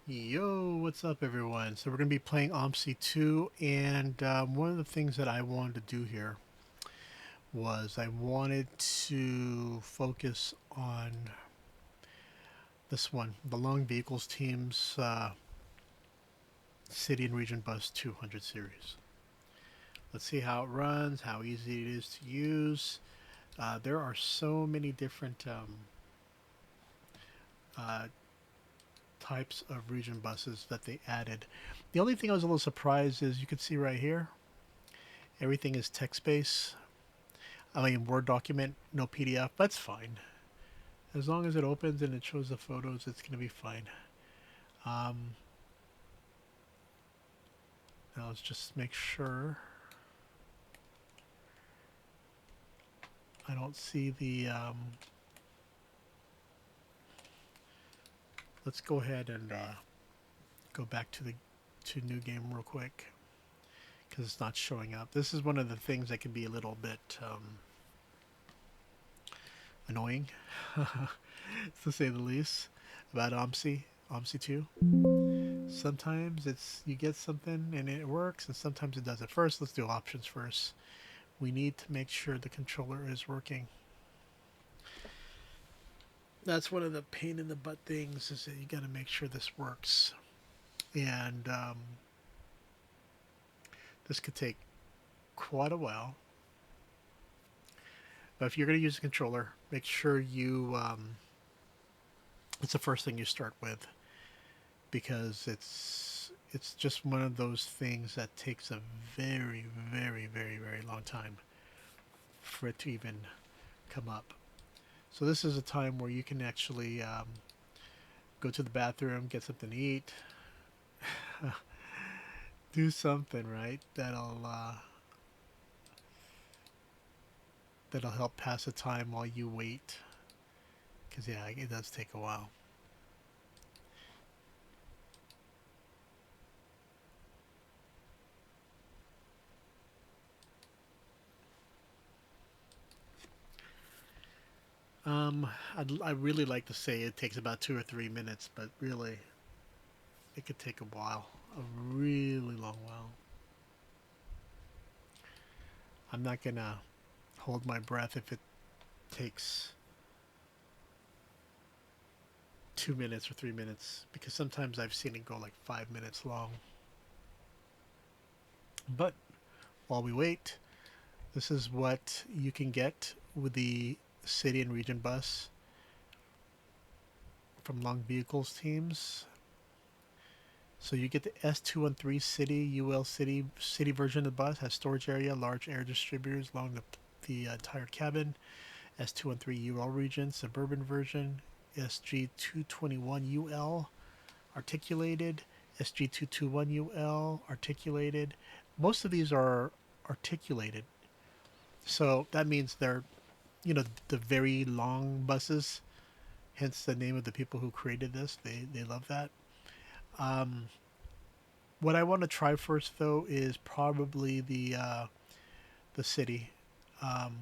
Yo, what's up, everyone? So we're going to be playing OMSI 2, and one of the things that I wanted to do here was I wanted to focus on this one, the Long Vehicles Team's City and Region Bus 200 series. Let's see how it runs, how easy it is to use. There are so many different uh, types of region buses that they added. The only thing I was a little surprised is you can see right here, everything is text-based. I mean, Word document, no PDF. That's fine. As long as it opens and it shows the photos, it's going to be fine. Um, Now let's just make sure I don't see the. Let's go ahead and go back to the new game real quick because it's not showing up. This is one of the things that can be a little bit annoying, to say the least, about OMSI 2. Sometimes it's you get something and it works, and sometimes it doesn't. First, let's do options first. We need to make sure the controller is working. That's one of the pain in the butt things, is that you got to make sure this works, and this could take quite a while. But if you're going to use a controller, make sure you it's the first thing you start with, because it's just one of those things that takes a very, very, very, very long time for it to even come up. So this is a time where you can actually go to the bathroom, get something to eat, do something, right? That'll help pass the time while you wait. Because yeah, it does take a while. I really like to say it takes about 2 or 3 minutes, but really, it could take a while, a really long while. I'm not gonna hold my breath if it takes 2 minutes or 3 minutes, because sometimes I've seen it go like 5 minutes long. But while we wait, this is what you can get with the city and region bus from Long Vehicles Teams. So you get the S213 City UL City version of the bus, has storage area, large air distributors along the entire cabin. S213 UL region, suburban version. SG221 UL articulated. SG221 UL articulated. Most of these are articulated, so that means they're, the very long buses. Hence the name of the people who created this. They love that. Um, what I want to try first, though, is probably the city, um,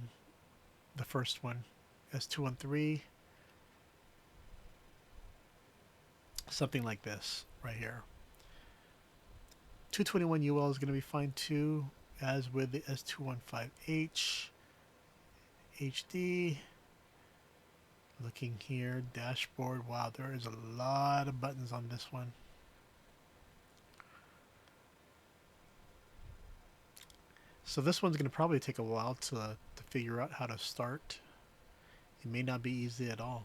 the first one, S213, something like this right here. 221 UL is going to be fine too, as with the S215H HD. Looking here, dashboard. Wow, there is a lot of buttons on this one. So this one's going to probably take a while to figure out how to start. It may not be easy at all.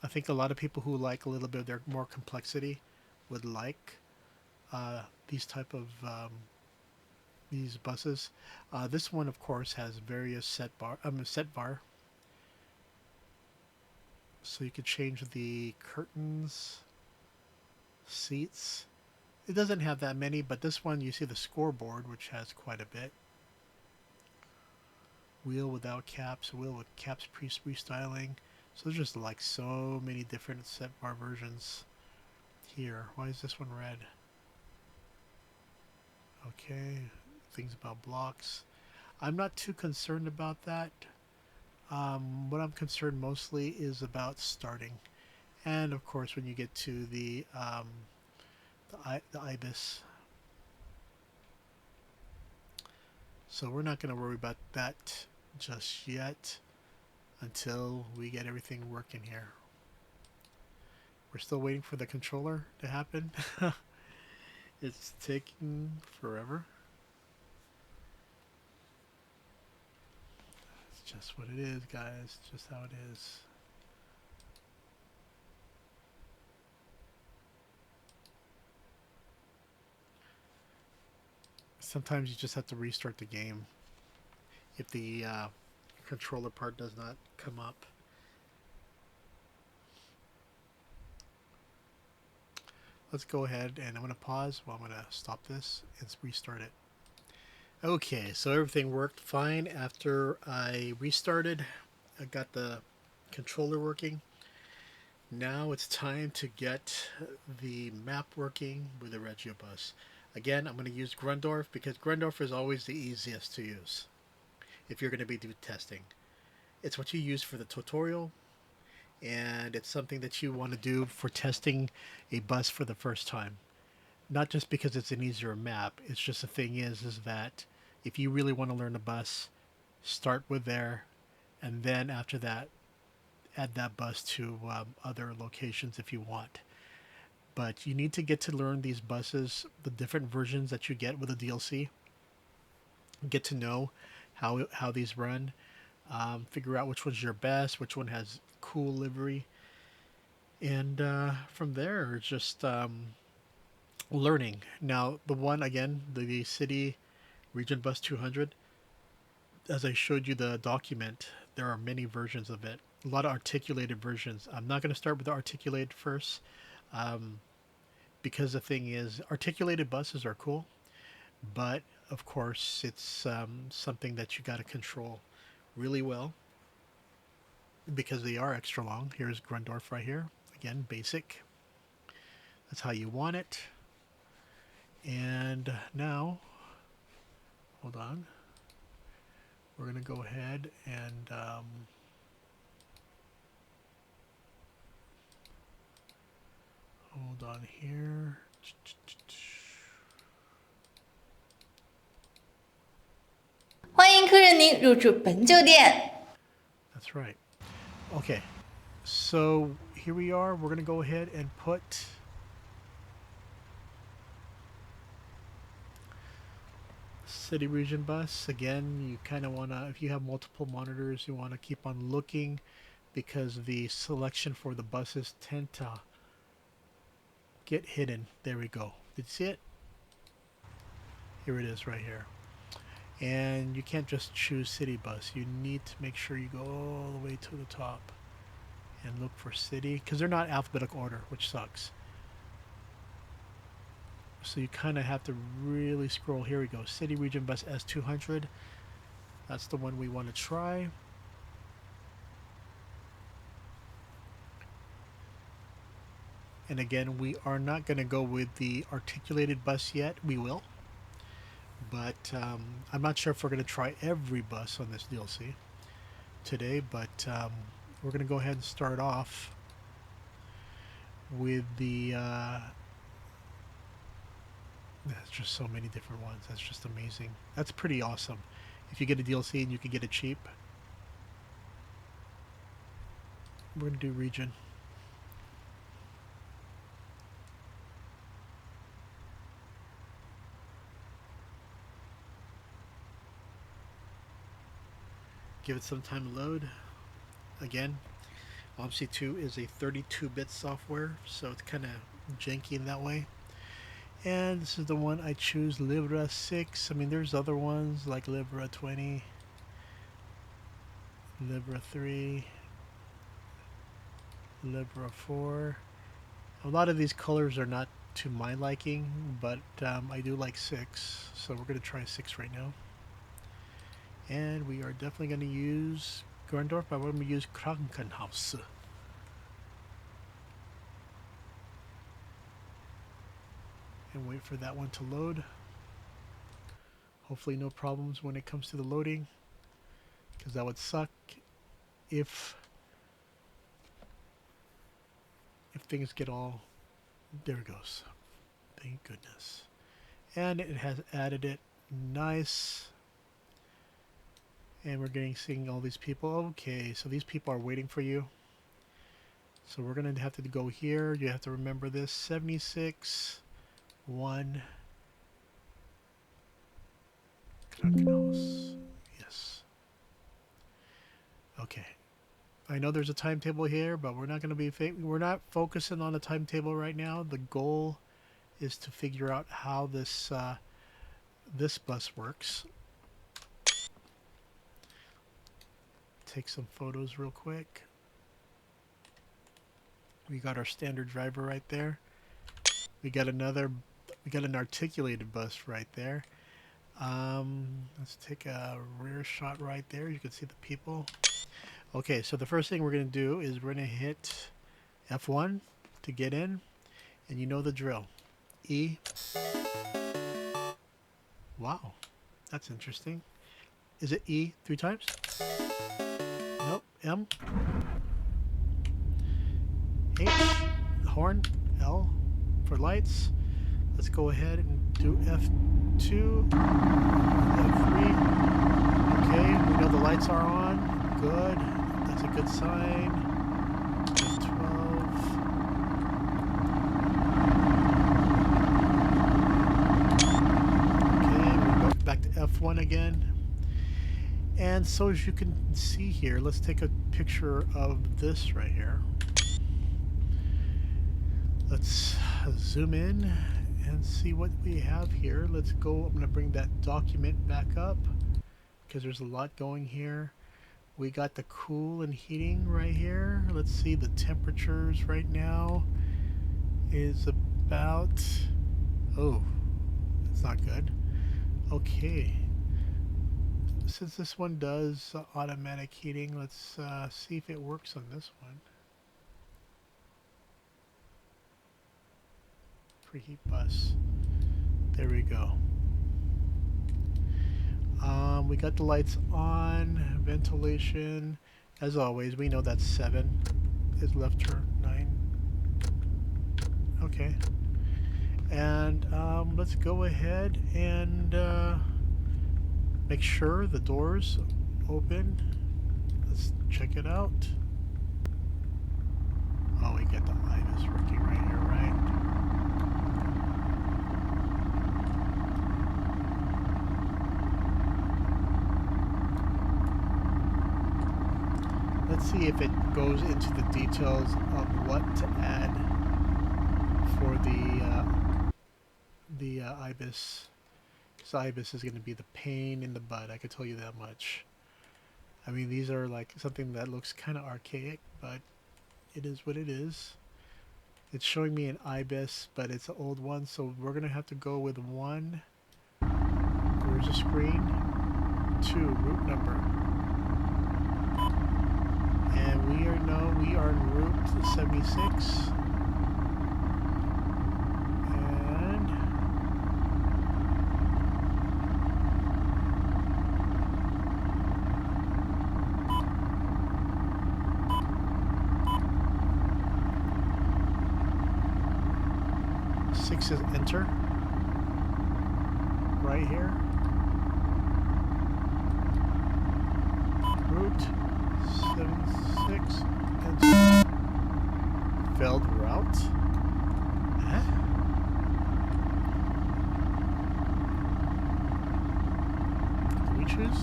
I think a lot of people who like a little bit of their more complexity would like these type of these buses. This one, of course, has various set bar, so you could change the curtains, seats. It doesn't have that many, but this one, you see the scoreboard, which has quite a bit. Wheel without caps, wheel with caps restyling. So there's just like so many different set bar versions here. Why is this one red? Okay, things about blocks. I'm not too concerned about that. What I'm concerned mostly is about starting And of course, when you get to the IBIS. So we're not going to worry about that just yet until we get everything working here. We're still waiting for the controller to happen. It's taking forever. It's just what it is, guys. Just how it is. Sometimes you just have to restart the game if the controller part does not come up. Let's go ahead and I'm going to pause. Well, I'm going to stop this and restart it. Okay, so everything worked fine after I restarted. I got the controller working. Now it's time to get the map working with the Regionbus. Again, I'm going to use Grundorf because Grundorf is always the easiest to use if you're going to be doing testing. It's what you use for the tutorial, and it's something that you want to do for testing a bus for the first time. Not just because it's an easier map, it's just the thing is that if you really want to learn a bus, start with there, and then after that, add that bus to other locations if you want. But you need to get to learn these buses, the different versions that you get with the DLC. Get to know how these run. Figure out which one's your best, which one has cool livery, and from there it's just learning. Now the one again, the city Regionbus 200. As I showed you the document, there are many versions of it. A lot of articulated versions. I'm not going to start with the articulated first, because the thing is, articulated buses are cool, but of course, it's something that you got to control really well because they are extra long. Here's Grundorf right here. Again, basic. That's how you want it. And now, hold on. We're going to go ahead and hold on here. That's right. Okay, so here we are. We're going to go ahead and put city region bus. Again, you kind of want to, if you have multiple monitors, you want to keep on looking because the selection for the buses tend to get hidden. There we go. Did you see it? Here it is right here. And you can't just choose city bus. You need to make sure you go all the way to the top and look for city because they're not alphabetical order, which sucks. So you kind of have to really scroll. Here we go. City Region Bus S200. That's the one we want to try. And again, we are not going to go with the articulated bus yet. We will. But I'm not sure if we're going to try every bus on this DLC today. But we're going to go ahead and start off with the... there's just so many different ones. That's just amazing. That's pretty awesome. If you get a DLC and you can get it cheap. We're going to do region. Give it some time to load. Again, OMSI 2 is a 32-bit software, so it's kind of janky in that way. And this is the one I choose, Libra 6. I mean, there's other ones like Libra 20, Libra 3, Libra 4. A lot of these colors are not to my liking, but I do like 6, so we're going to try 6 right now. And we are definitely going to use Grundorf, but we're going to use Krankenhaus. And wait for that one to load. Hopefully no problems when it comes to the loading, because that would suck if if things get all... There it goes. Thank goodness. And it has added it. Nice. And we're seeing all these people. Okay, so these people are waiting for you. So we're going to have to go here. You have to remember this. 76, 1. Krankenhaus. Yes. Okay. I know there's a timetable here, but we're not going to be... We're not focusing on the timetable right now. The goal is to figure out how this this bus works. Take some photos real quick. We got our standard driver right there. We got an articulated bus right there. Let's take a rear shot right there. You can see the people. Okay, so the first thing we're going to do is we're going to hit F1 to get in, and you know the drill. E. Wow, that's interesting. Is it E 3 times? Nope. M. H. Horn. L for lights. Let's go ahead and do F2. F3. Okay, we know the lights are on. Good. That's a good sign. F12. Okay, we go back to F1 again. And so as you can see here, let's take a picture of this right here. Let's zoom in and see what we have here. Let's go. I'm going to bring that document back up because there's a lot going here. We got the cool and heating right here. Let's see, the temperatures right now is about... Oh, that's not good. Okay. Since this one does automatic heating, let's see if it works on this one. Preheat bus. There we go. We got the lights on, ventilation. As always, we know that's 7. Is left turn 9. Okay. And let's go ahead and make sure the doors open. Let's check it out. Oh, we get the IBIS working right here, right? Let's see if it goes into the details of what to add for the IBIS. Because IBIS is going to be the pain in the butt, I can tell you that much. I mean, these are like something that looks kind of archaic, but it is what it is. It's showing me an IBIS, but it's an old one, so we're going to have to go with 1. Where's the screen? 2, route number. And we are en route 76. And 6 is enter. Right here. Route 76 and failed route. Huh? Can we choose?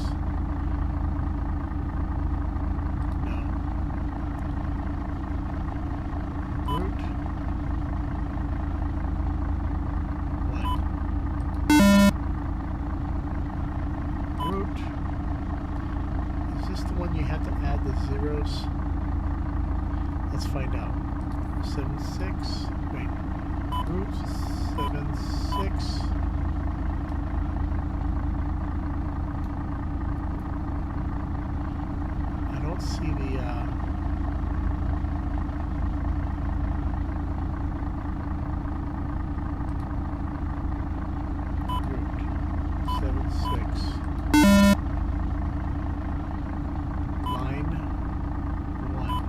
No. Route 1. Route. Is this the one you have to add the zeros? Let's find out. 76. Wait. Route 76. I don't see the route 76. Line 1.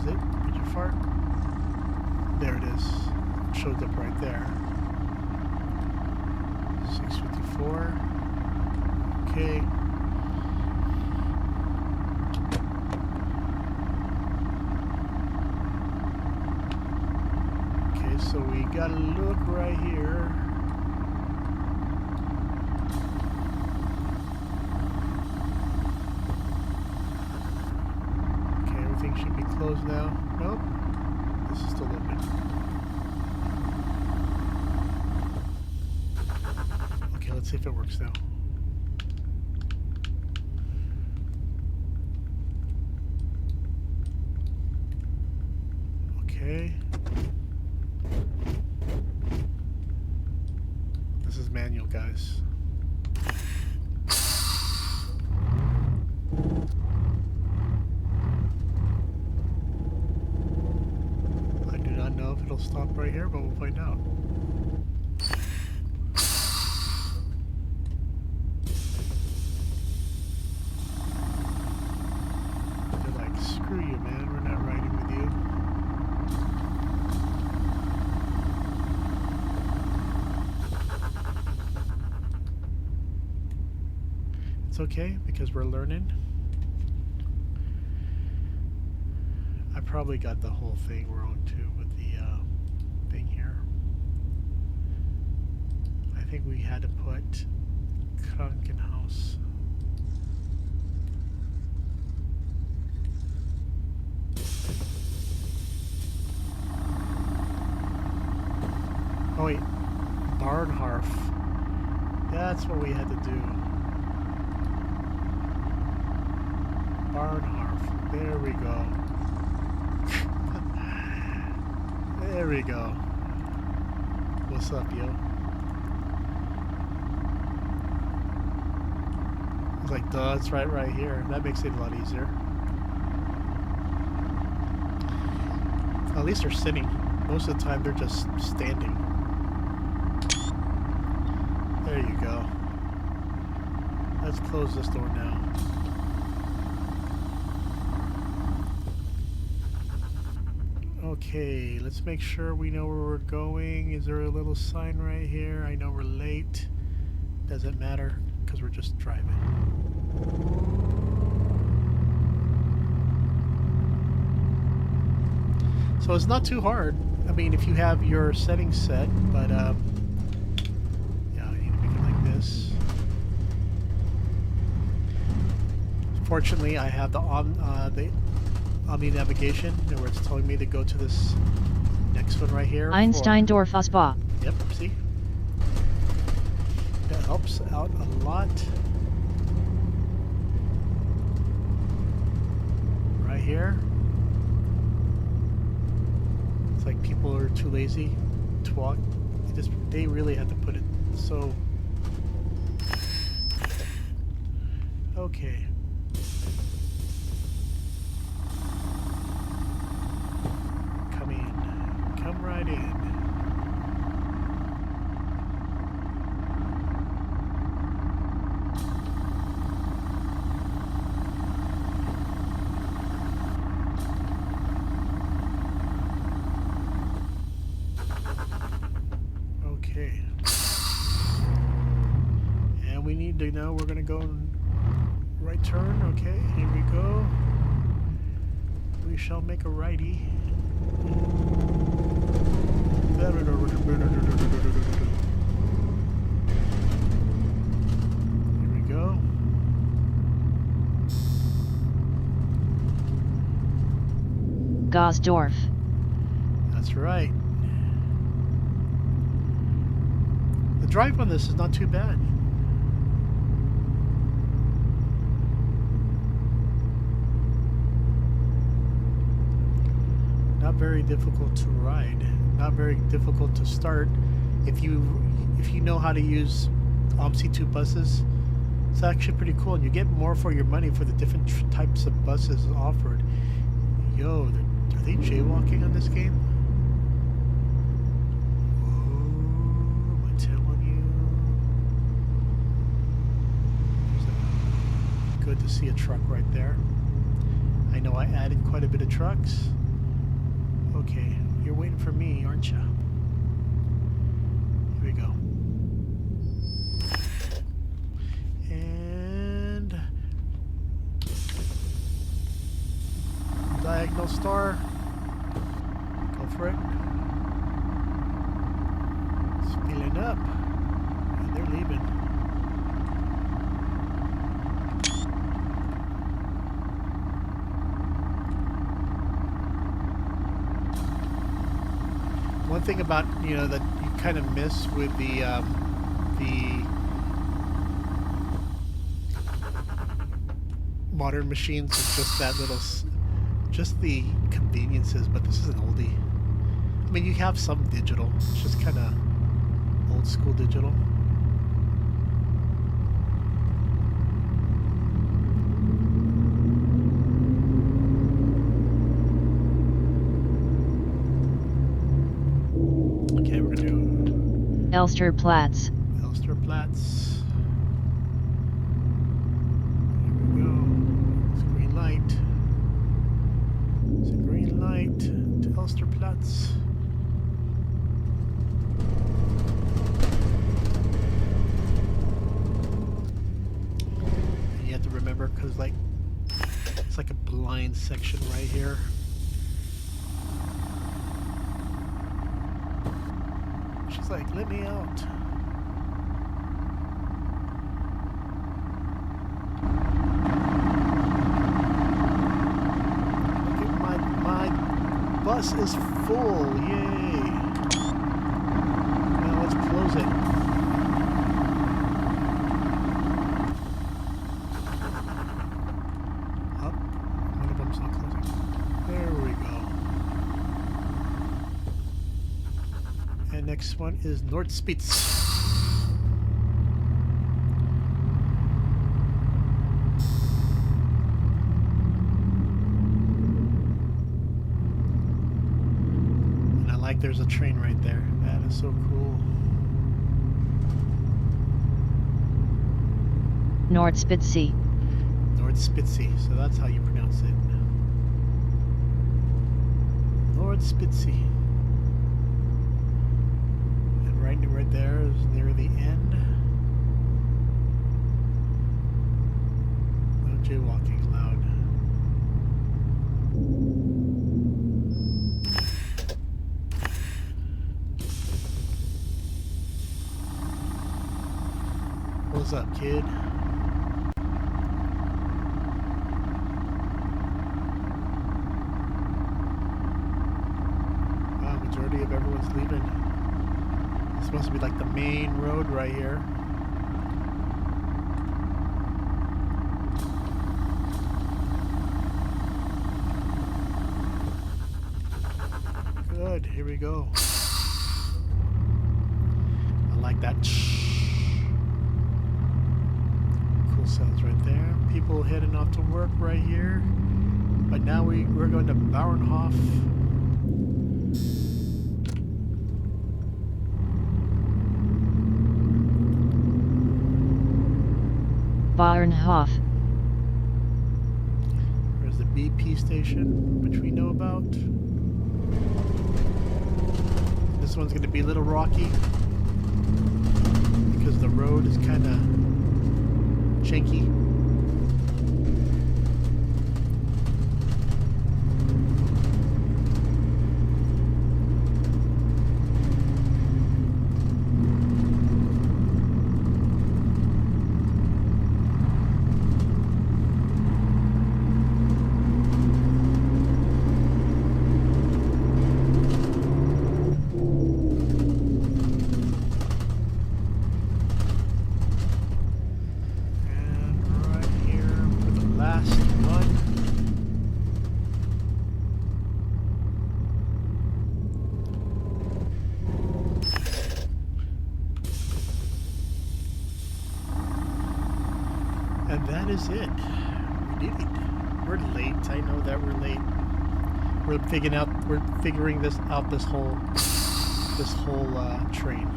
it? Pigeon fart? There it is. It shows up right there. 654. Okay. Okay, so we gotta look right here. Okay, everything should be closed now. Nope. This is still open. Okay, let's see if it works now. Okay. This is manual, guys. I do not know if it'll stop right here, but we'll find out. They're like, screw you, man. We're not riding with you. It's okay, because we're learning. I probably got the whole thing wrong too with the thing here. I think we had to put Krankenhaus. Oh wait, Barnharf. That's what we had to do. Barnharf. There we go. There we go. What's up, yo? It's like, duh, it's right here. That makes it a lot easier. At least they're sitting. Most of the time, they're just standing. There you go. Let's close this door now. Okay, let's make sure we know where we're going. Is there a little sign right here? I know we're late. Doesn't matter, because we're just driving. So it's not too hard. I mean, if you have your settings set, but yeah, I need to make it like this. Fortunately, I have the Omni navigation, where it's telling me to go to this next one right here. Einsteindorf Ausbau. Yep, see? That helps out a lot. Right here. It's like people are too lazy to walk. They really have to put it so. Okay. Come right in. Okay. And we need to know we're going to go right turn. Okay, here we go. We shall make a righty. Here we go. Gosdorf. That's right. The drive on this is not too bad. Not very difficult to ride. Not very difficult to start. If you know how to use OMSI 2 buses, it's actually pretty cool, and you get more for your money for the different types of buses offered. Yo, are they jaywalking on this game? Oh, I'm telling you. Good to see a truck right there. I know I added quite a bit of trucks. Okay, you're waiting for me, aren't you? Here we go. And diagonal star. Go for it. Speeding up. And they're leaving. One thing about, you know, that you kind of miss with the modern machines is just that little, just the conveniences. But this is an oldie. I mean, you have some digital. It's just kind of old school digital. Okay, we're gonna do Elsterplatz. Elsterplatz. Here we go. It's a green light. It's a green light to Elsterplatz. And you have to remember, because like it's like a blind section right here. She's like, let me out. My bus is full. Yay. Now let's close it. Up. One of them's not closing. There we go. And next one is Nordspitz. There's a train right there. That is so cool. Nordspitze. Nordspitze. So that's how you pronounce it. Nordspitze. And right there is near the end. No jaywalking allowed. What's up, kid? Wow, majority of everyone's leaving. This must be like the main road right here. Good, here we go. I like that. Sounds right there. People heading off to work right here. But now we're going to Bauernhof. Bauernhof. There's the BP station, which we know about. This one's going to be a little rocky because the road is kind of janky. And that is it. We did it. We're late. I know that we're late. We're figuring this out. This whole train.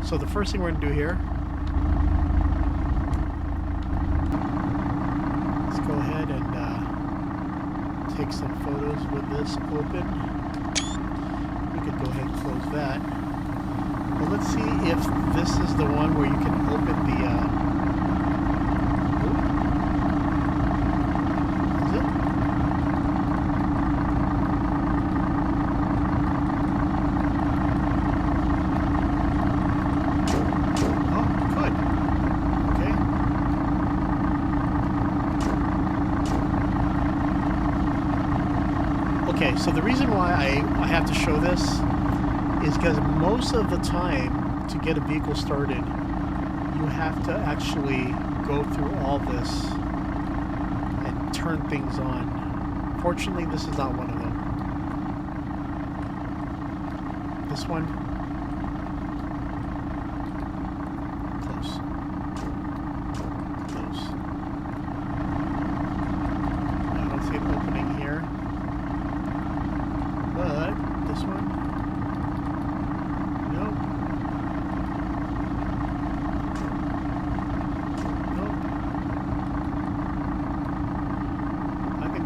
So the first thing we're gonna do here. Let's go ahead and take some photos with this open. could go ahead and close that. Well, let's see if this is the one where you can open the. Is it? Oh, good. Okay. Okay, so the reason why I have to show this is because most of the time to get a vehicle started, you have to actually go through all this and turn things on. Fortunately, this is not one of them. This one, close, close. I don't see an opening here, but this one.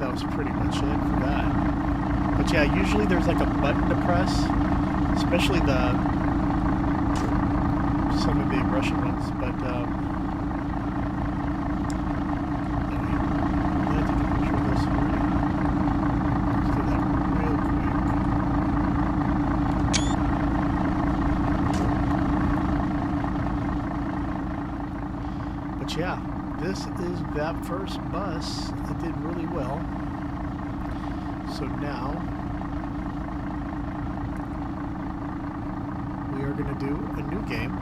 That was pretty much it for that. But yeah, usually there's like a button to press, especially some of the Russian ones. But yeah, we take a picture of this already. Let's do that real quick. But yeah, this is that first bus. It did really well. So now we are going to do a new game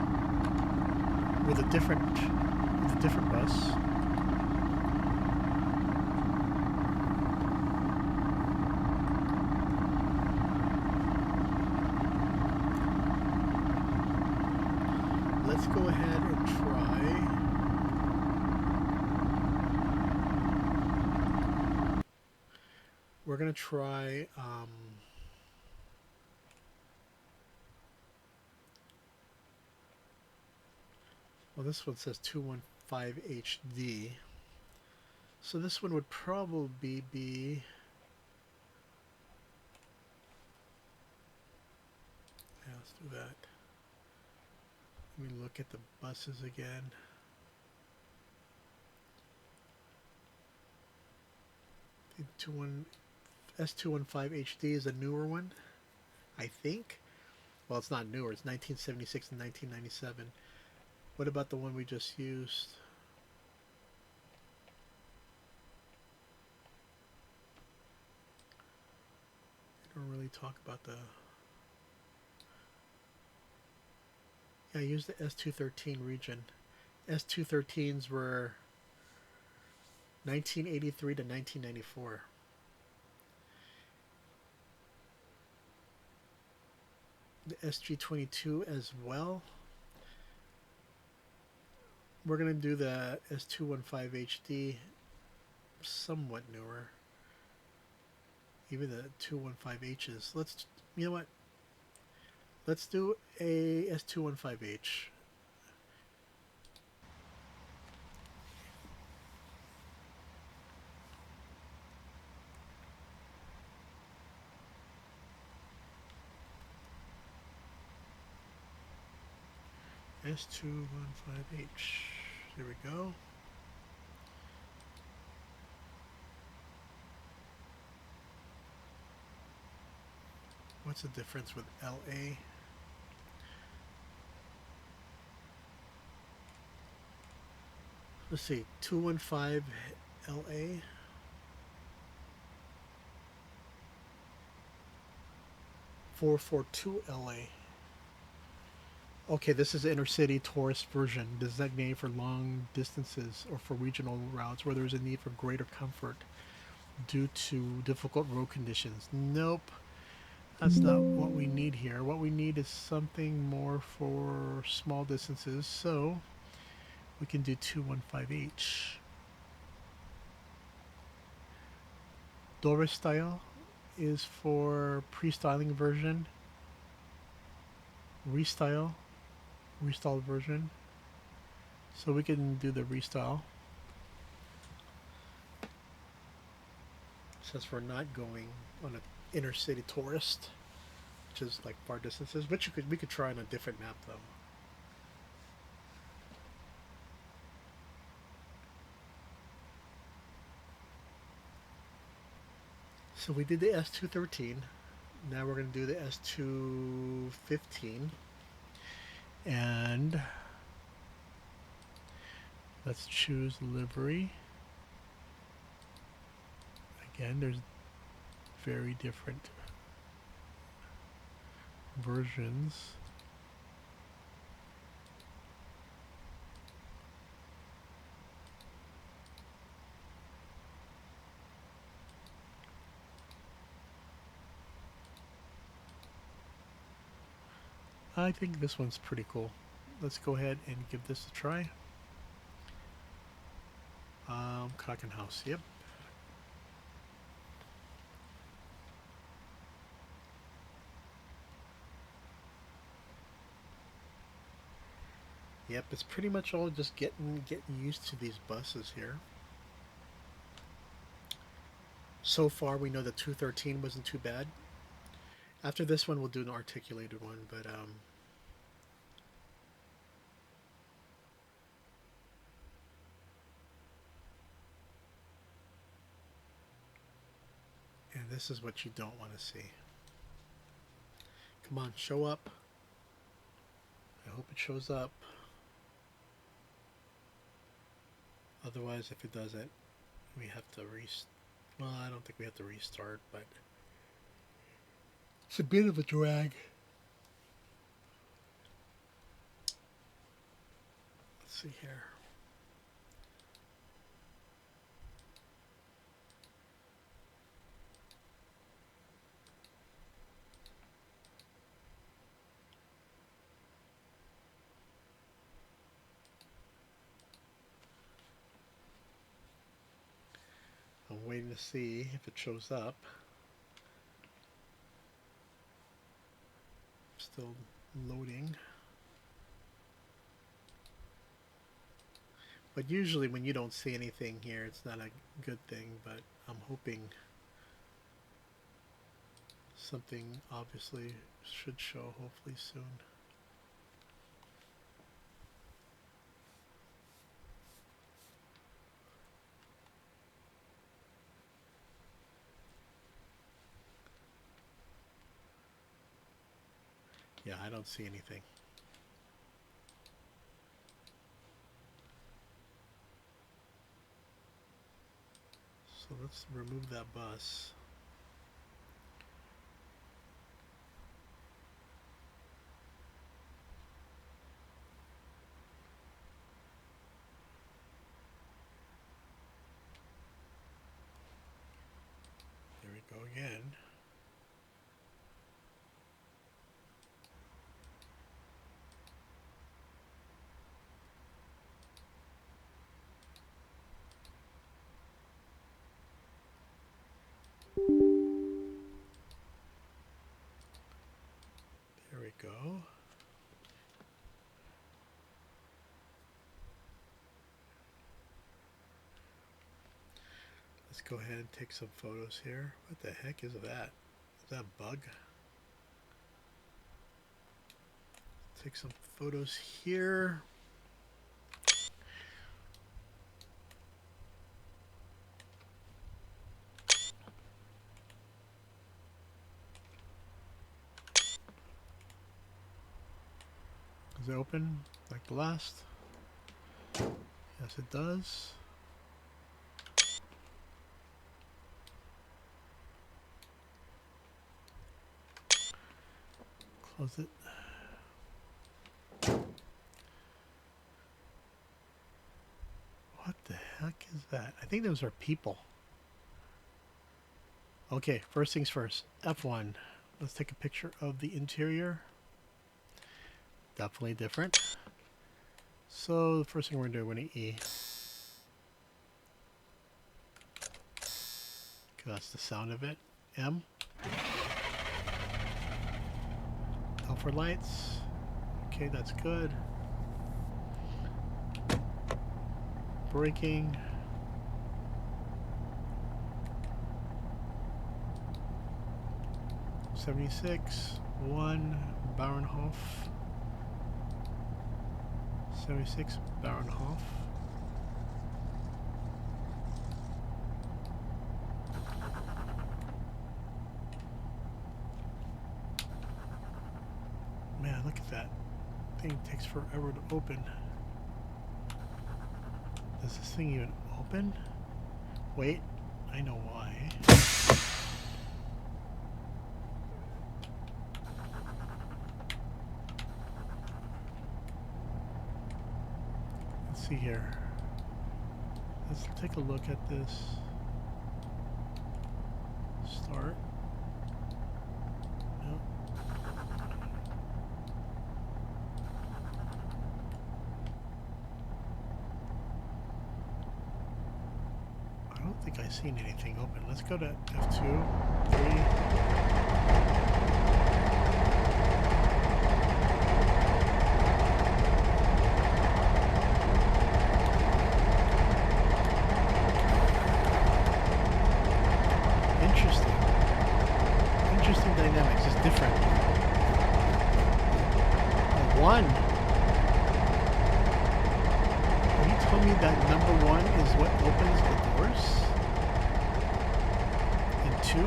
with a different bus. Let's go ahead and try. We're going to try well, this one says 215 HD. So this one would probably be, yeah, let's do that. Let me look at the buses again. The S215 HD is a newer one, I think. Well, it's not newer. It's 1976 and 1997. What about the one we just used? I don't really talk about the... Yeah, I used the S213 region. S213s were 1983 to 1994. The SG22 as well. We're going to do the S215 HD, somewhat newer. Even the 215Hs. Let's, you know what? Let's do a S215H. S215H. There we go. What's the difference with LA? Let's see, 215 LA. 442 LA. Okay, this is the inner city tourist version, designated for long distances or for regional routes where there is a need for greater comfort due to difficult road conditions. Nope, that's not what we need here. What we need is something more for small distances, so we can do 215H. Doris style is for pre-styling version. Restyled version. So we can do the restyle. Since we're not going on an inner city tourist, such as like far distances, which we could try on a different map though. So we did the S213. Now we're going to do the S215. And let's choose livery. Again, there's very different versions. I think this one's pretty cool. Let's go ahead and give this a try. Cockenhouse, yep. Yep, it's pretty much all just getting used to these buses here. So far, we know the 213 wasn't too bad. After this one, we'll do an articulated one, but and this is what you don't want to see. Come on, show up. I hope it shows up. Otherwise, if it doesn't, we have to well, I don't think we have to restart, but it's a bit of a drag. Let's see here. I'm waiting to see if it shows up. Still loading. But usually when you don't see anything here, it's not a good thing, but I'm hoping something obviously should show hopefully soon. Yeah, I don't see anything. So let's remove that bus. There we go again. There we go. Let's go ahead and take some photos here. What the heck is that? Is that a bug? Take some photos here. Does it open like the last? Yes, it does. Close it. What the heck is that? I think those are people. Okay, first things first. F1. Let's take a picture of the interior. Definitely different. So the first thing we're going to do, we're going to E. That's the sound of it. M. L for lights. Okay, that's good. Braking. '76. F1 Bauernhof. 76 Bauernhof. Man, look at that. Thing takes forever to open. Does this thing even open? Wait, I know why. Let's see here. Let's take a look at this. Start. Nope. I don't think I've seen anything open. Let's go to F2, 3. Interesting dynamics. It's different. One. Are you telling me that number 1 is what opens the doors? And 2?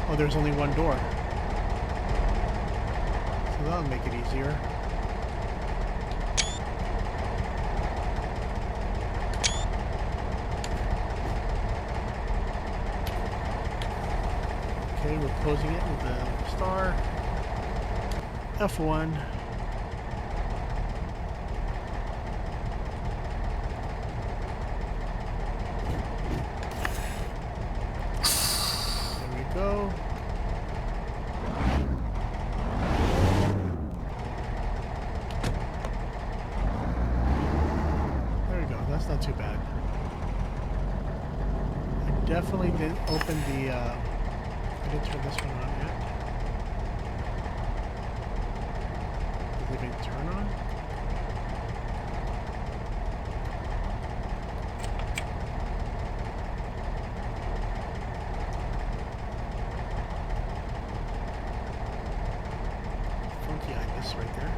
Oh, there's only one door. So that'll make it easier. Okay, we're closing it with a star. F1. There we go. There we go. That's not too bad. I definitely didn't open the I didn't turn this one on yet. Did it even turn on? Funky ibis right there.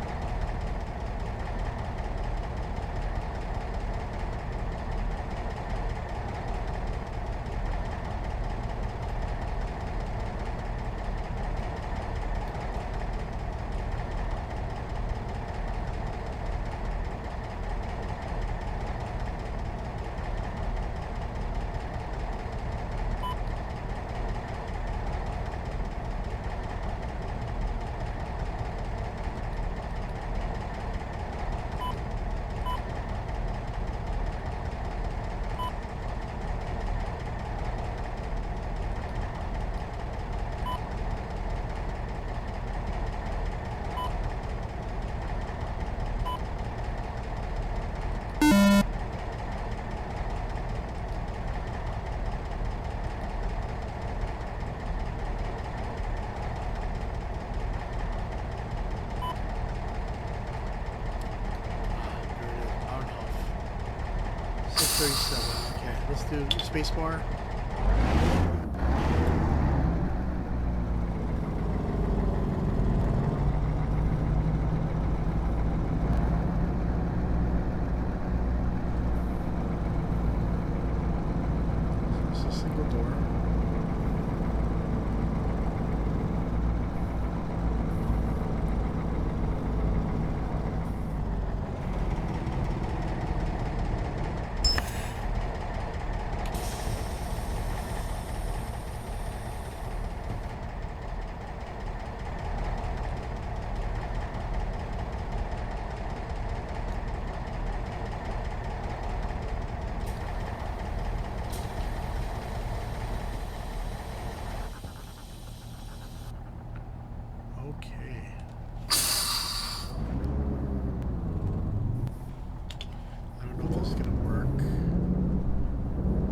There it is, Bauernhof. 637. Okay, let's do spacebar. So it's a single door. Okay. I don't know if this is gonna work.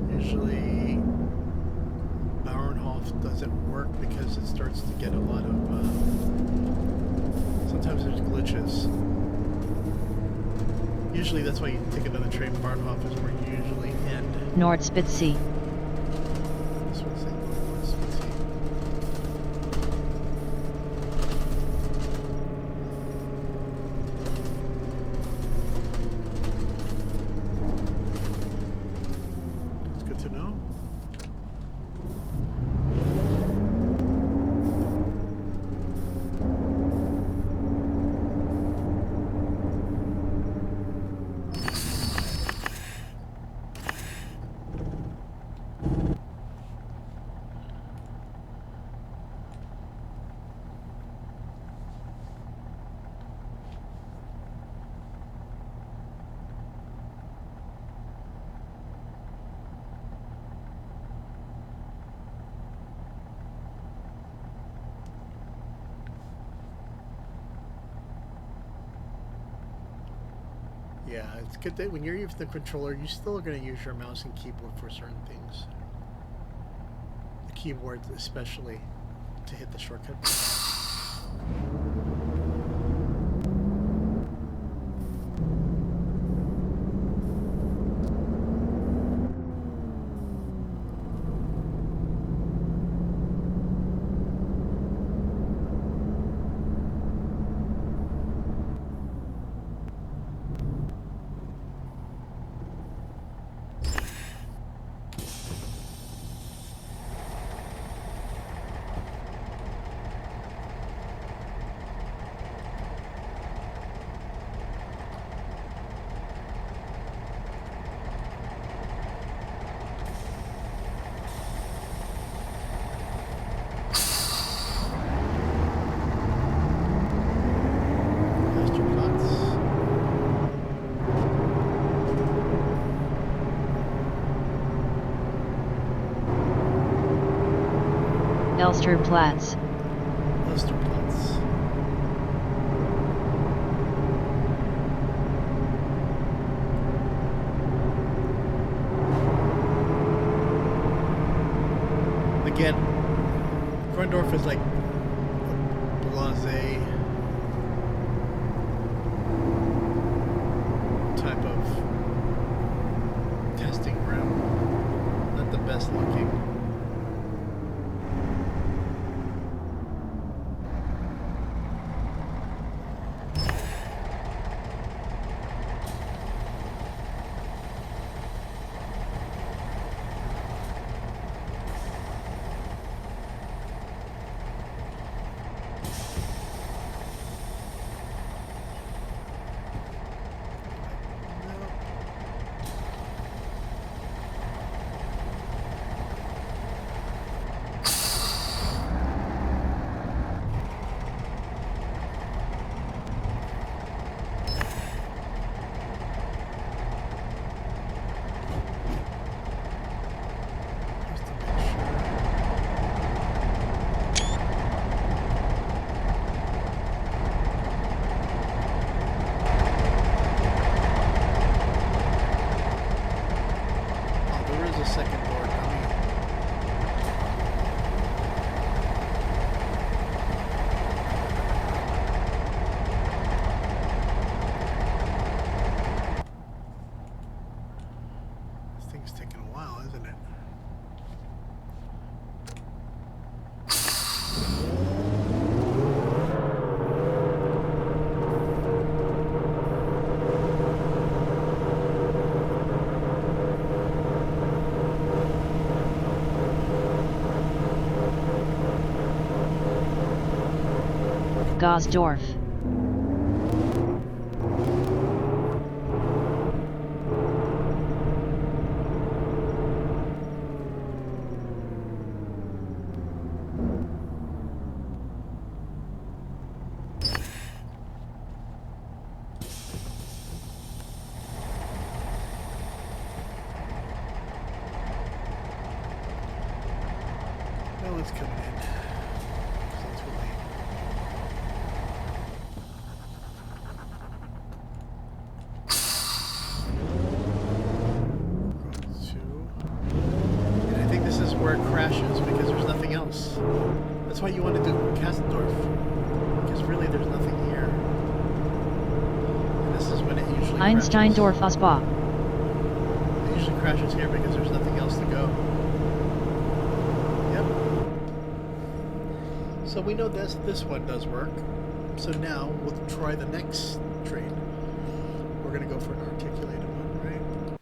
Usually Bauernhof doesn't work because it starts to get a lot of sometimes there's glitches. Usually that's why you take another train. Bahnhof is where you usually end. Nordspitze. This one's like Northwest. Let's see. It's good to know. Yeah, it's good that when you're using the controller, you still are going to use your mouse and keyboard for certain things. The keyboard, especially, to hit the shortcut. Elsterplatz. Elsterplatz. Again, Frondorf is like a blasé type of testing ground. Not the best looking. Gosdorf. No one's coming in. So it's too late. And I think this is where it crashes because there's nothing else. That's why you want to do Kassendorf. Because really there's nothing here. And this is when it usually Einsteindorf crashes. Ausbau. It usually crashes here because there's nothing else to go. Yep. So we know this one does work. So now we'll try the next train. We're gonna go for an articulated one, right?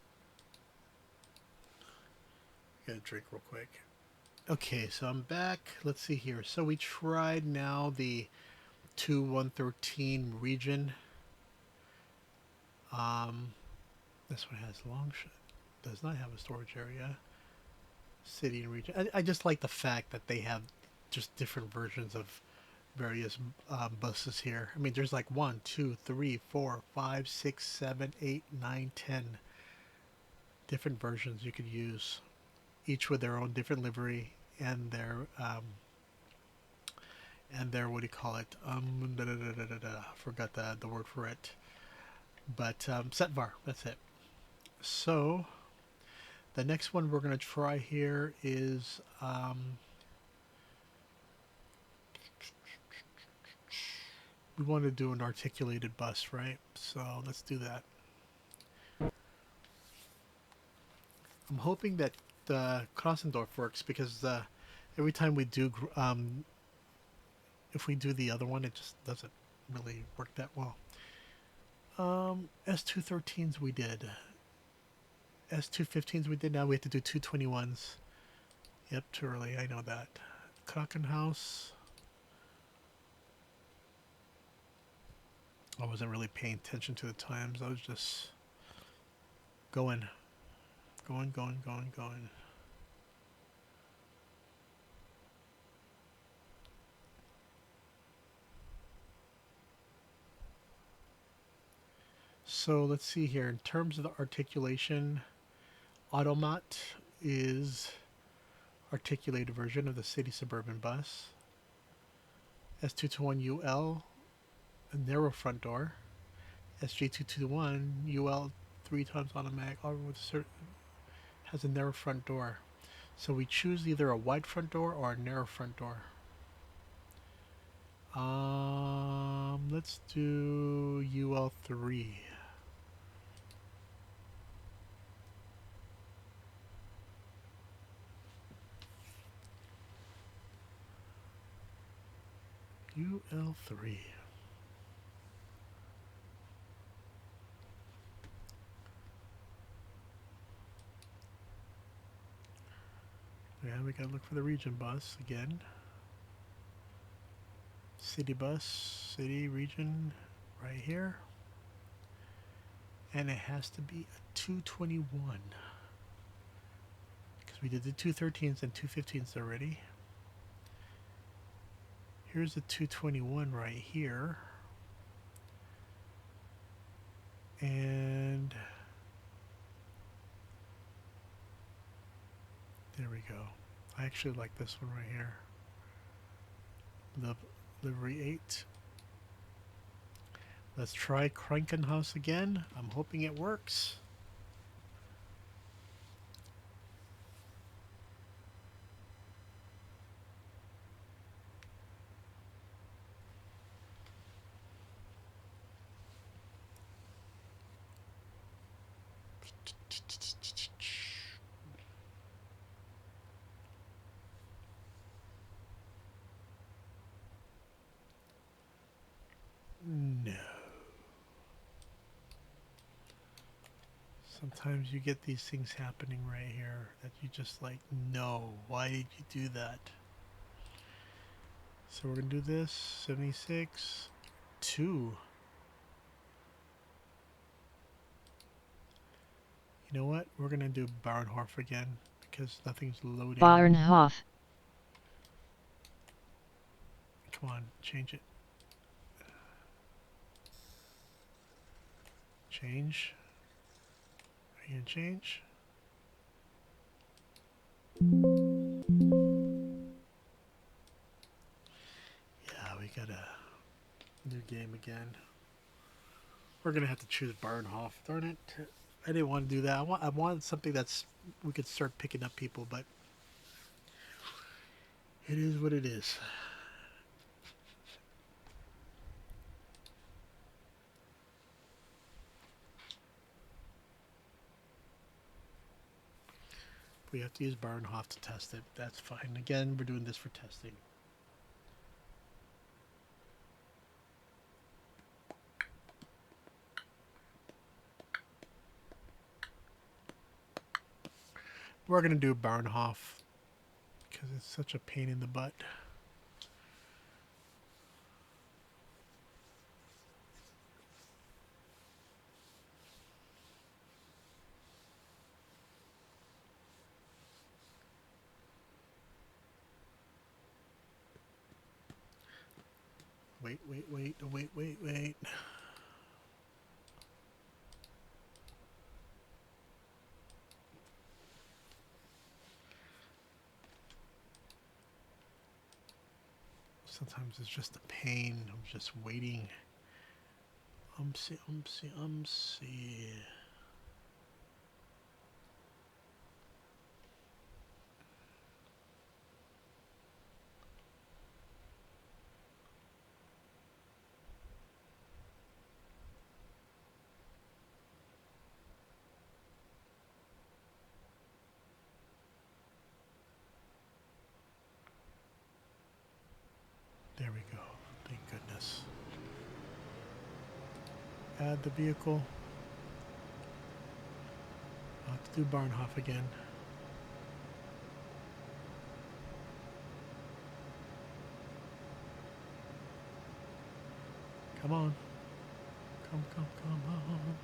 Get a drink real quick. Okay, so I'm back. Let's see here. So we tried now the 2113 region. This one has does not have a storage area. City and region. I just like the fact that they have just different versions of various buses here. I mean, there's like 1, 2, 3, 4, 5, 6, 7, 8, 9, 10 different versions you could use, each with their own different livery and their what do you call it? Forgot the word for it. But Setvar, that's it. So the next one we're going to try here is we want to do an articulated bus, right? So let's do that. I'm hoping that Krossendorf works because every time we do, if we do the other one, it just doesn't really work that well. S213s we did. S215s we did. Now we have to do 221s. Yep, too early. I know that. Krankenhaus. I wasn't really paying attention to the times. I was just going. So let's see here. In terms of the articulation, Automat is articulated version of the city suburban bus. S221UL, a narrow front door. SG221UL, 3 times automatic, has a narrow front door. So we choose either a wide front door or a narrow front door. Let's do UL3. UL3. Yeah, we gotta look for the region bus again. City bus, city region, right here. And it has to be a 221. Because we did the 213s and 215s already. Here's the 221 right here. And there we go. I actually like this one right here. The livery 8. Let's try Krankenhaus again. I'm hoping it works. No. Sometimes you get these things happening right here that you just like, no, why did you do that? So we're going to do this. 76. 2. You know what? We're going to do Bauernhof again because nothing's loading. Bahnhof. Come on, change it. Change. Are you going to change? Yeah, we got a new game again. We're going to have to choose Bauernhof. Darn it. I didn't want to do that. I wanted something that's we could start picking up people, but it is what it is. We have to use Baronhof to test it. That's fine. Again, we're doing this for testing. We're going to do Baronhof because it's such a pain in the butt. Wait. Sometimes it's just a pain. I'm just waiting. OMSI. There we go. Thank goodness. Add the vehicle. I'll have to do Baronhof again. Come on. Come on.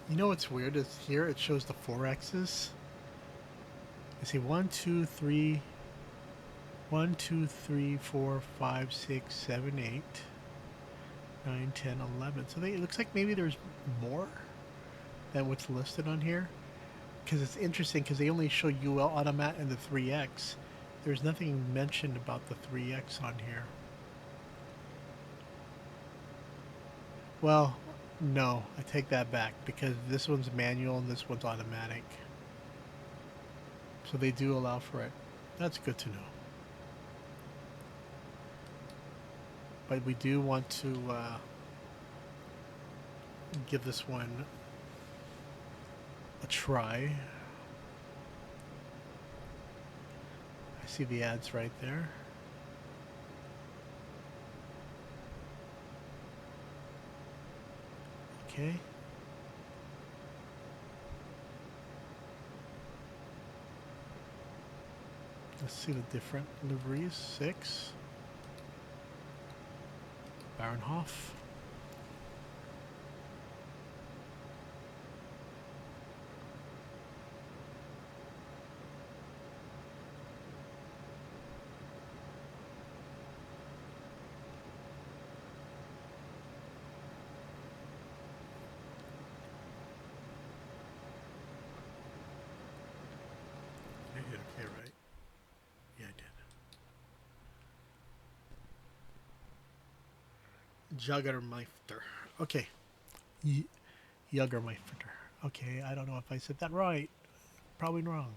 You know what's weird is here it shows the 4x's. I see 1, 2, 3, 1, 2, 3, 4, 5, 6, 7, 8, 9, 10, 11. So it looks like maybe there's more than what's listed on here. Because it's interesting because they only show UL Automat and the 3X. There's nothing mentioned about the 3X on here. Well, no, I take that back because this one's manual and this one's automatic. So they do allow for it. That's good to know. But we do want to give this one a try. I see the ads right there. Okay. Let's see the different liveries. 6. Baronhof. I hit okay, right? Yeah, I did. Juggermeister. Okay. Juggermeister. Okay, I don't know if I said that right. Probably wrong.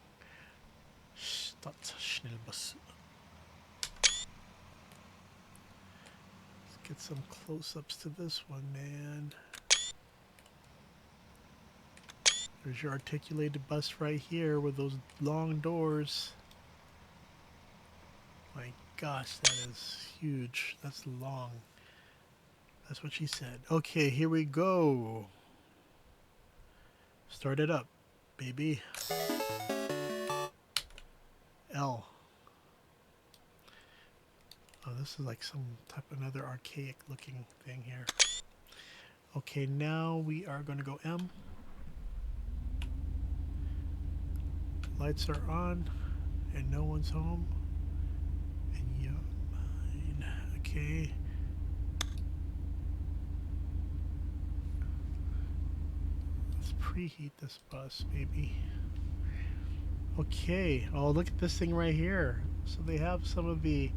Schnellbus. Let's get some close-ups to this one, man. There's your articulated bus right here with those long doors. My gosh, that is huge. That's long. That's what she said. Okay, here we go. Start it up, baby. L. Oh, this is like some type of another archaic looking thing here. Okay, now we are going to go M. Lights are on and no one's home. And you're mine. Okay. Let's preheat this bus, baby. Okay. Oh, look at this thing right here. So they have some of the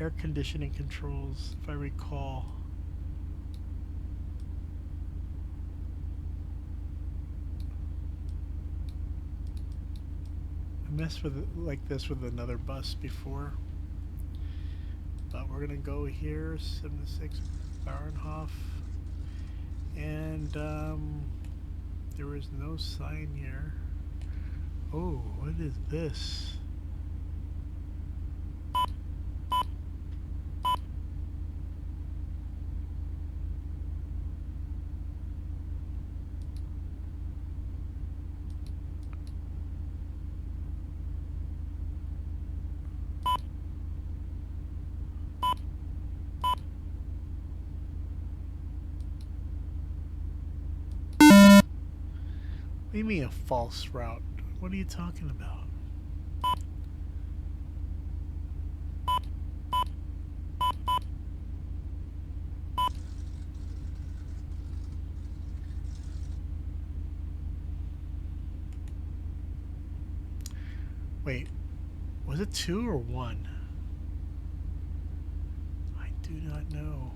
air conditioning controls, if I recall. I messed with it like this with another bus before, but we're gonna go here, 76 Bauernhof, and there is no sign here. Oh, what is this? What do you mean a false route? What are you talking about? Wait, was it 2 or 1? I do not know.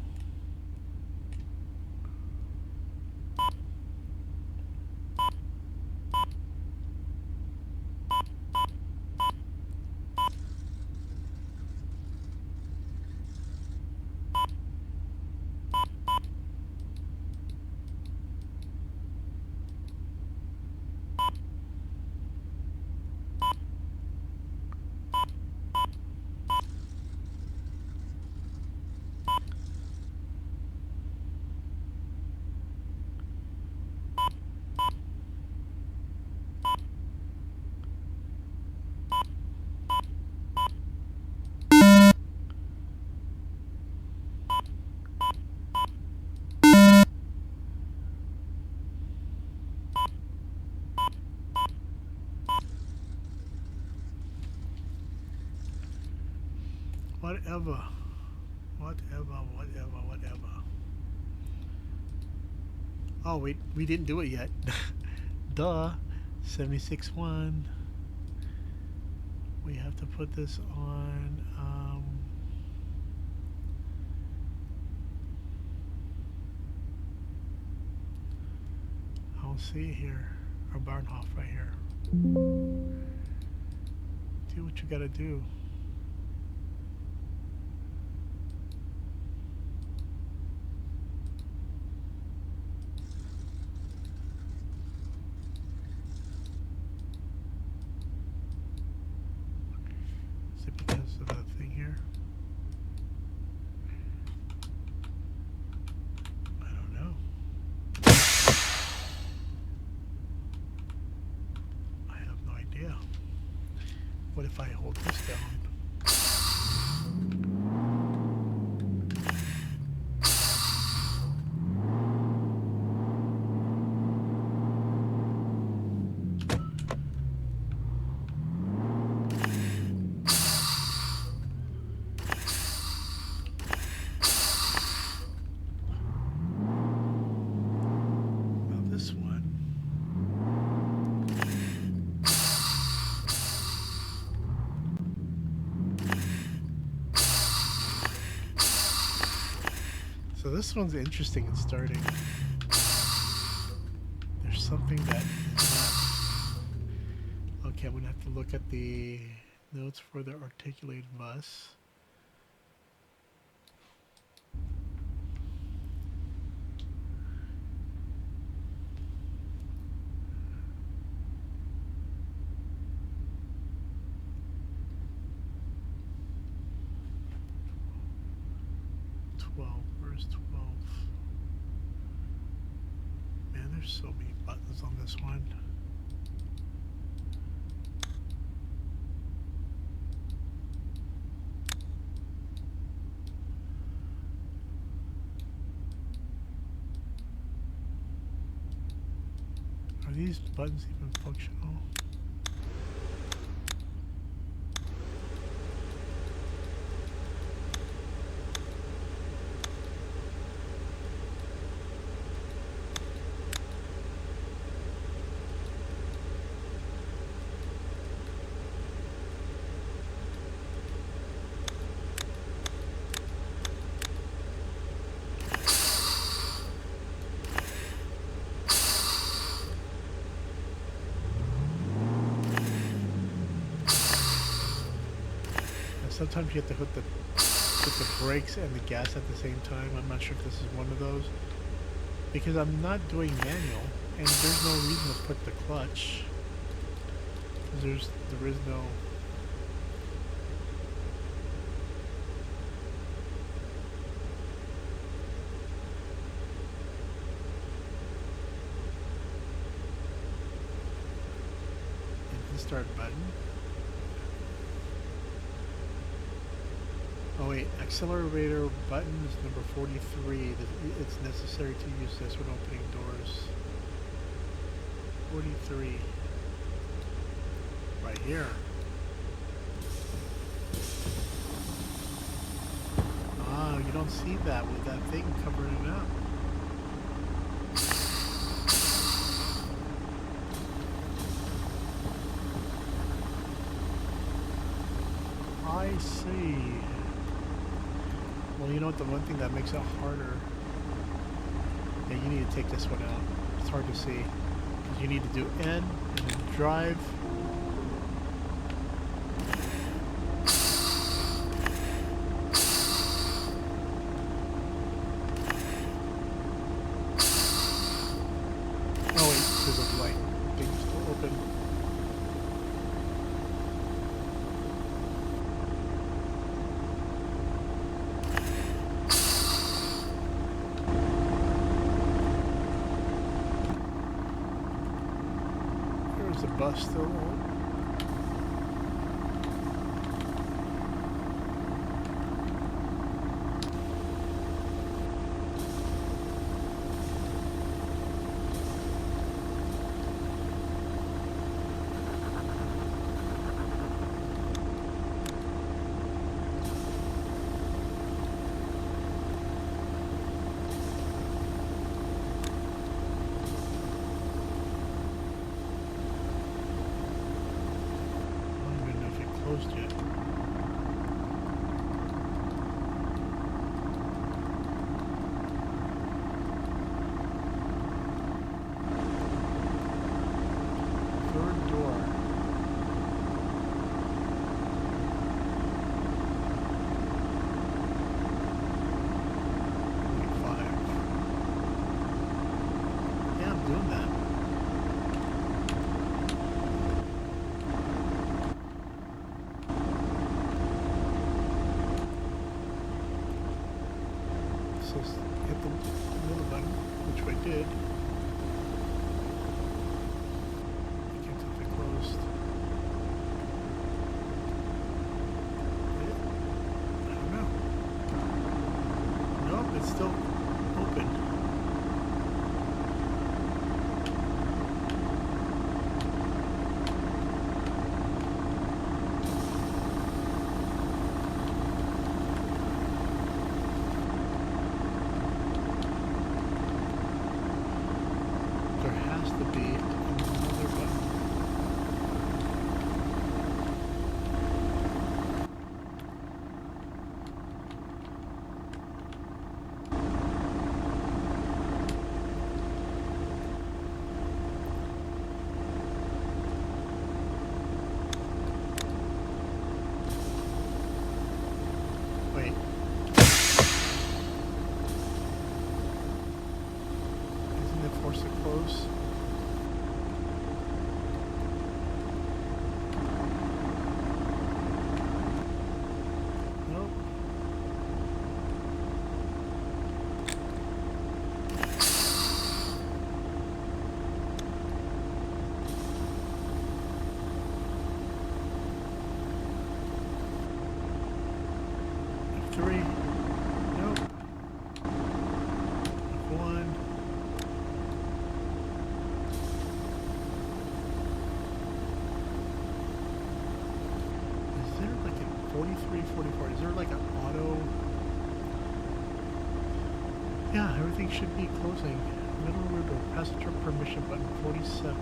Whatever. Whatever. Oh, wait, we didn't do it yet. Duh. 76-1. We have to put this on. I don't see it here. Or Barnhof right here. Do what you gotta do. Is it because of the thing here? I don't know. I have no idea. What if I hold this down? Now this one. So this one's interesting in starting. There's something that is not... Okay, I'm gonna have to look at the notes for the articulated bus. Where's 12? Man, there's so many buttons on this one. Are these buttons even functional? sometimes you have to hit the brakes and the gas at the same time. I'm not sure if this is one of those because I'm not doing manual, and there's no reason to put the clutch. There is no. Hit the start button. Oh wait, accelerator button is number 43. It's necessary to use this when opening doors. 43. Right here. Ah, you don't see that with that thing covering it up. I see. Well, you know what? The one thing that makes it harder. Yeah, you need to take this one out. It's hard to see. Because you need to do N and then drive. Oh wait, there's a light thing still open. There's the bus still on. Yet. Third door. Yeah, I'm doing that. Hit the middle button, which I did. I can't tell if it closed. I don't know. Nope, it's still open. To be another button. Wait. Isn't it forced to close? Three. Nope. One. Is there like a 43, 44? Is there like an auto? Yeah, everything should be closing. Middle rear door, passenger permission button, 47.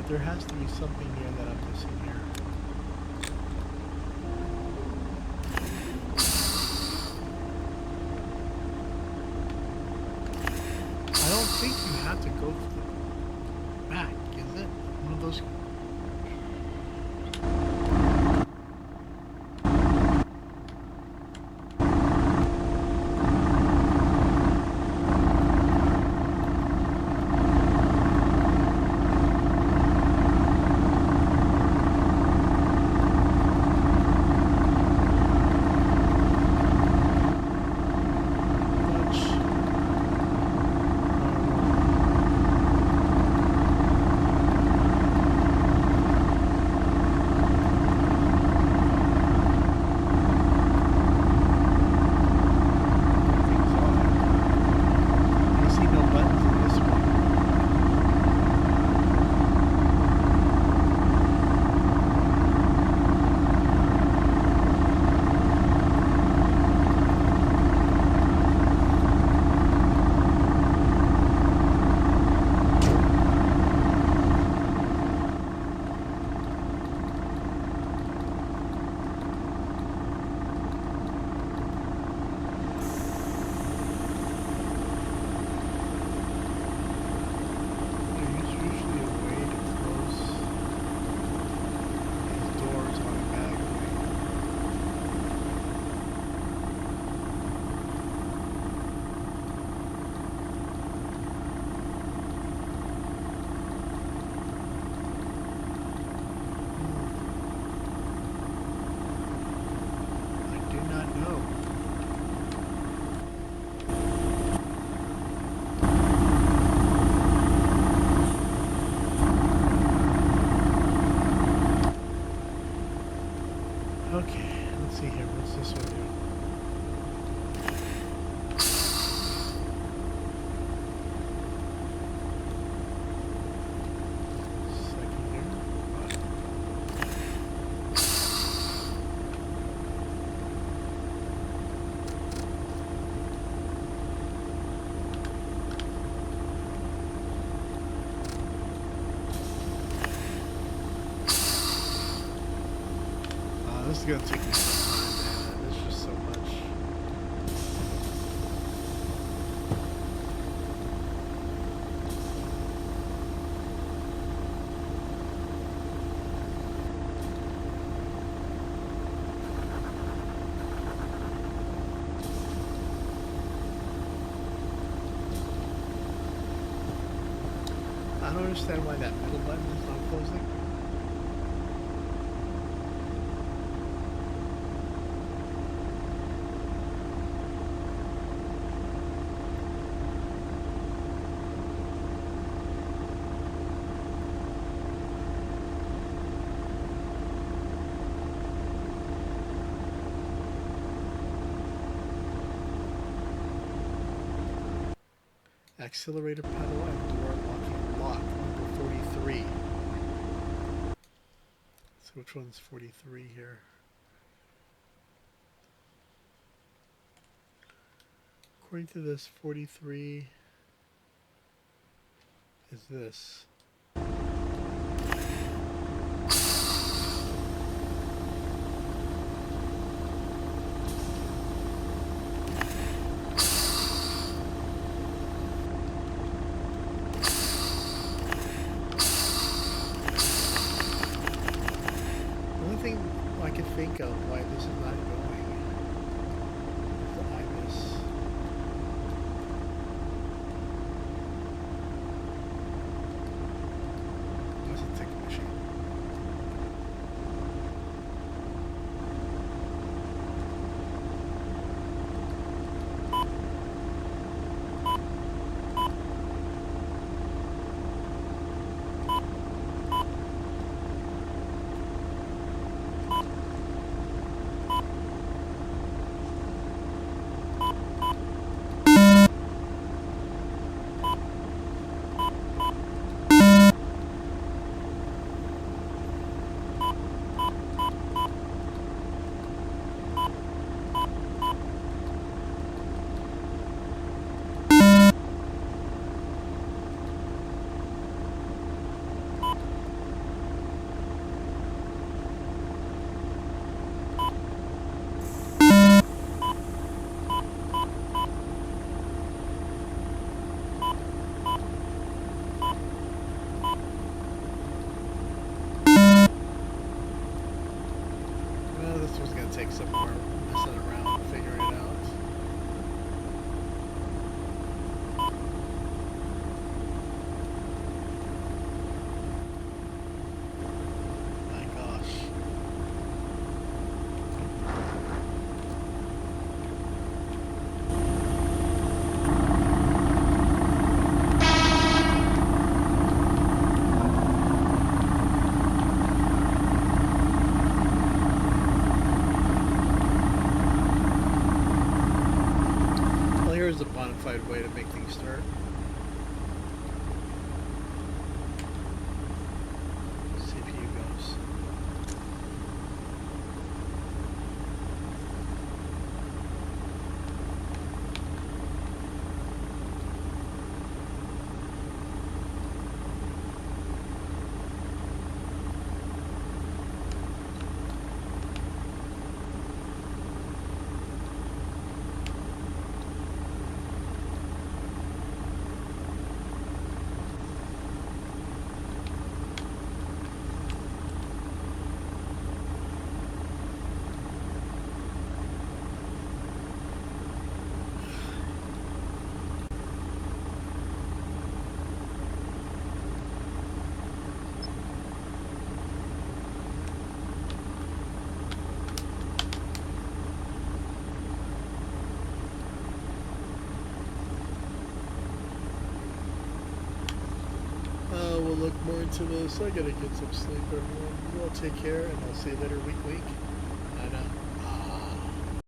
There has to be something here that I'm missing here. I don't think you have to go to the back, is it? One of those. Okay, let's see here. What's this one do? Second here. This is gonna take me some time, man. There's just so much. I don't understand why that middle button is not closing. Accelerator pedal and door locking lock, number 43. So which one's 43 here? According to this, 43 is this. I can think of why this is not going is the IBIS. That's a ticket machine. take some more messing around, figuring it out. My gosh. Well, here's a bona fide way to make things start. CPU goes. We'll look more into this. I gotta get some sleep, everyone. You all take care, and I'll see you later week. I know.